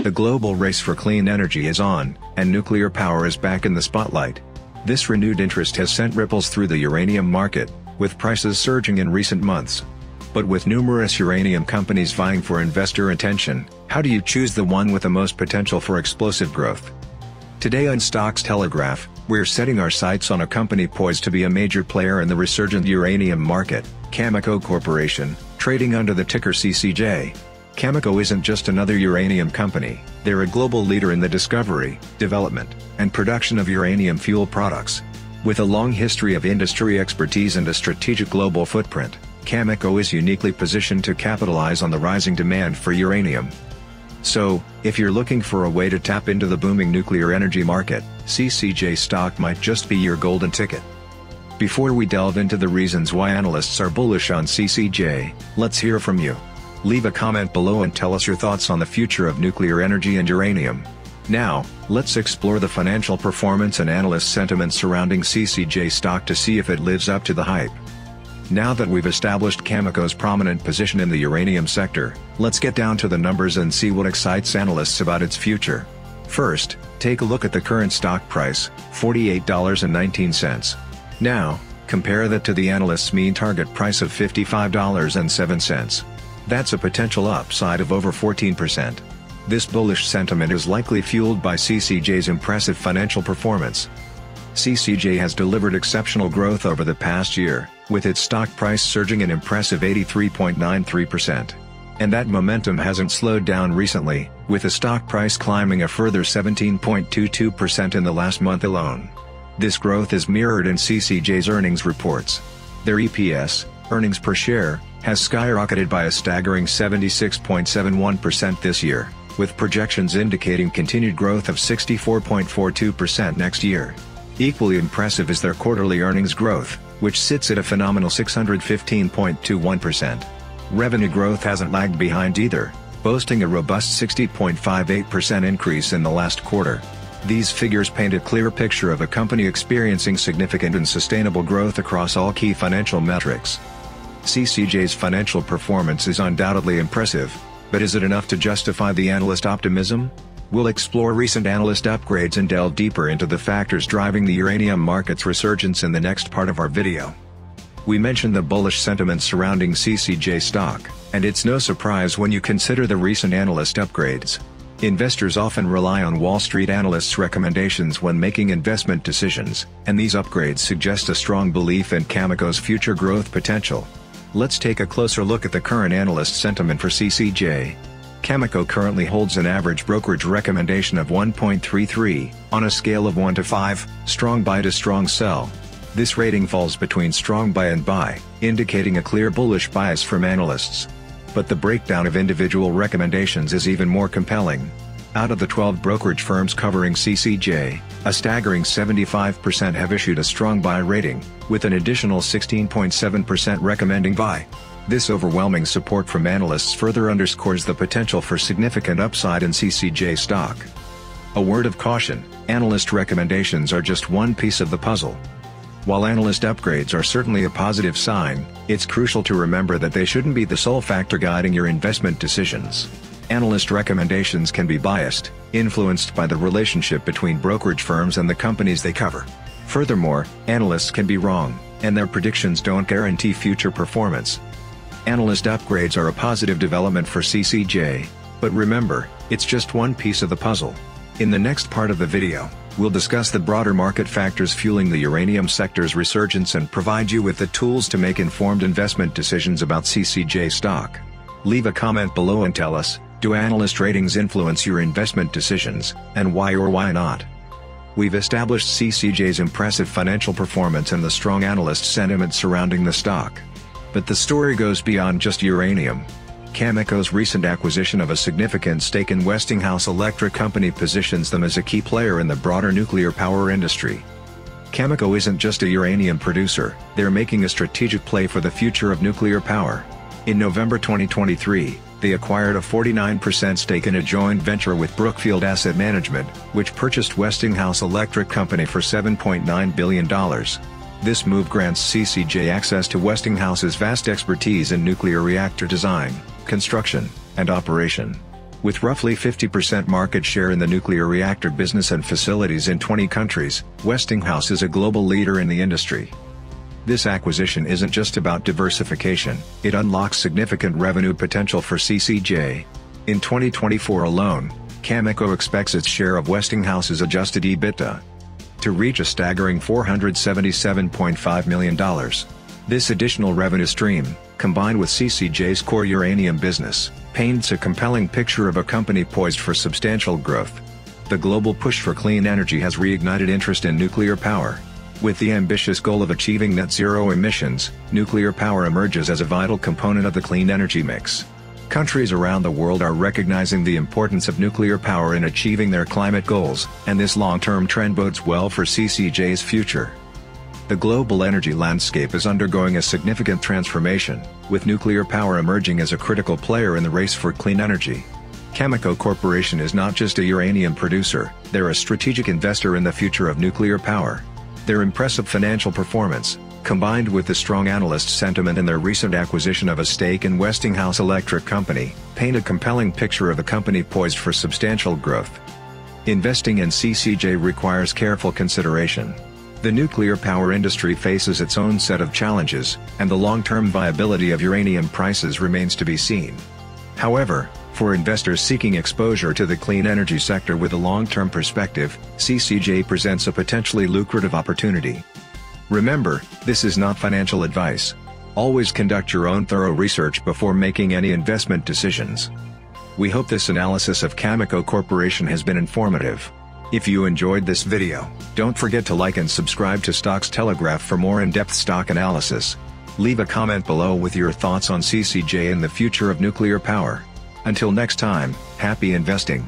The global race for clean energy is on, and nuclear power is back in the spotlight. This renewed interest has sent ripples through the uranium market, with prices surging in recent months. But with numerous uranium companies vying for investor attention, how do you choose the one with the most potential for explosive growth? Today on Stocks Telegraph, we're setting our sights on a company poised to be a major player in the resurgent uranium market, Cameco Corporation, trading under the ticker CCJ. Cameco isn't just another uranium company, they're a global leader in the discovery, development, and production of uranium fuel products. With a long history of industry expertise and a strategic global footprint, Cameco is uniquely positioned to capitalize on the rising demand for uranium. So, if you're looking for a way to tap into the booming nuclear energy market, CCJ stock might just be your golden ticket. Before we delve into the reasons why analysts are bullish on CCJ, let's hear from you. Leave a comment below and tell us your thoughts on the future of nuclear energy and uranium. Now, let's explore the financial performance and analyst sentiment surrounding CCJ stock to see if it lives up to the hype. Now that we've established Cameco's prominent position in the uranium sector, let's get down to the numbers and see what excites analysts about its future. First, take a look at the current stock price, $48.19. Now, compare that to the analyst's mean target price of $55.07. That's a potential upside of over 14%. This bullish sentiment is likely fueled by CCJ's impressive financial performance. CCJ has delivered exceptional growth over the past year, with its stock price surging an impressive 83.93%. And that momentum hasn't slowed down recently, with the stock price climbing a further 17.22% in the last month alone. This growth is mirrored in CCJ's earnings reports. Their EPS, earnings per share, has skyrocketed by a staggering 76.71% this year, with projections indicating continued growth of 64.42% next year. Equally impressive is their quarterly earnings growth, which sits at a phenomenal 615.21%. Revenue growth hasn't lagged behind either, boasting a robust 60.58% increase in the last quarter. These figures paint a clear picture of a company experiencing significant and sustainable growth across all key financial metrics. CCJ's financial performance is undoubtedly impressive, but is it enough to justify the analyst optimism? We'll explore recent analyst upgrades and delve deeper into the factors driving the uranium market's resurgence in the next part of our video. We mentioned the bullish sentiment surrounding CCJ stock, and it's no surprise when you consider the recent analyst upgrades. Investors often rely on Wall Street analysts' recommendations when making investment decisions, and these upgrades suggest a strong belief in Cameco's future growth potential. Let's take a closer look at the current analyst sentiment for CCJ. Cameco currently holds an average brokerage recommendation of 1.33, on a scale of 1 to 5, strong buy to strong sell. This rating falls between strong buy and buy, indicating a clear bullish bias from analysts. But the breakdown of individual recommendations is even more compelling. Out of the 12 brokerage firms covering CCJ, a staggering 75% have issued a strong buy rating, with an additional 16.7% recommending buy. This overwhelming support from analysts further underscores the potential for significant upside in CCJ stock. A word of caution, analyst recommendations are just one piece of the puzzle. While analyst upgrades are certainly a positive sign, it's crucial to remember that they shouldn't be the sole factor guiding your investment decisions. Analyst recommendations can be biased, influenced by the relationship between brokerage firms and the companies they cover. Furthermore, analysts can be wrong, and their predictions don't guarantee future performance. Analyst upgrades are a positive development for CCJ, but remember, it's just one piece of the puzzle. In the next part of the video, we'll discuss the broader market factors fueling the uranium sector's resurgence and provide you with the tools to make informed investment decisions about CCJ stock. Leave a comment below and tell us, do analyst ratings influence your investment decisions, and why or why not? We've established CCJ's impressive financial performance and the strong analyst sentiment surrounding the stock. But the story goes beyond just uranium. Cameco's recent acquisition of a significant stake in Westinghouse Electric Company positions them as a key player in the broader nuclear power industry. Cameco isn't just a uranium producer, they're making a strategic play for the future of nuclear power. In November 2023, they acquired a 49% stake in a joint venture with Brookfield Asset Management, which purchased Westinghouse Electric Company for $7.9 billion. This move grants CCJ access to Westinghouse's vast expertise in nuclear reactor design, construction, and operation. With roughly 50% market share in the nuclear reactor business and facilities in 20 countries, Westinghouse is a global leader in the industry. This acquisition isn't just about diversification, it unlocks significant revenue potential for CCJ. In 2024 alone, Cameco expects its share of Westinghouse's adjusted EBITDA to reach a staggering $477.5 million. This additional revenue stream, combined with CCJ's core uranium business, paints a compelling picture of a company poised for substantial growth. The global push for clean energy has reignited interest in nuclear power. With the ambitious goal of achieving net zero emissions, nuclear power emerges as a vital component of the clean energy mix. Countries around the world are recognizing the importance of nuclear power in achieving their climate goals, and this long-term trend bodes well for CCJ's future. The global energy landscape is undergoing a significant transformation, with nuclear power emerging as a critical player in the race for clean energy. Cameco Corporation is not just a uranium producer, they're a strategic investor in the future of nuclear power. Their impressive financial performance, combined with the strong analyst sentiment in their recent acquisition of a stake in Westinghouse Electric Company, paint a compelling picture of a company poised for substantial growth. Investing in CCJ requires careful consideration. The nuclear power industry faces its own set of challenges, and the long-term viability of uranium prices remains to be seen. However, for investors seeking exposure to the clean energy sector with a long-term perspective, CCJ presents a potentially lucrative opportunity. Remember, this is not financial advice. Always conduct your own thorough research before making any investment decisions. We hope this analysis of Cameco Corporation has been informative. If you enjoyed this video, don't forget to like and subscribe to Stocks Telegraph for more in-depth stock analysis. Leave a comment below with your thoughts on CCJ and the future of nuclear power. Until next time, happy investing.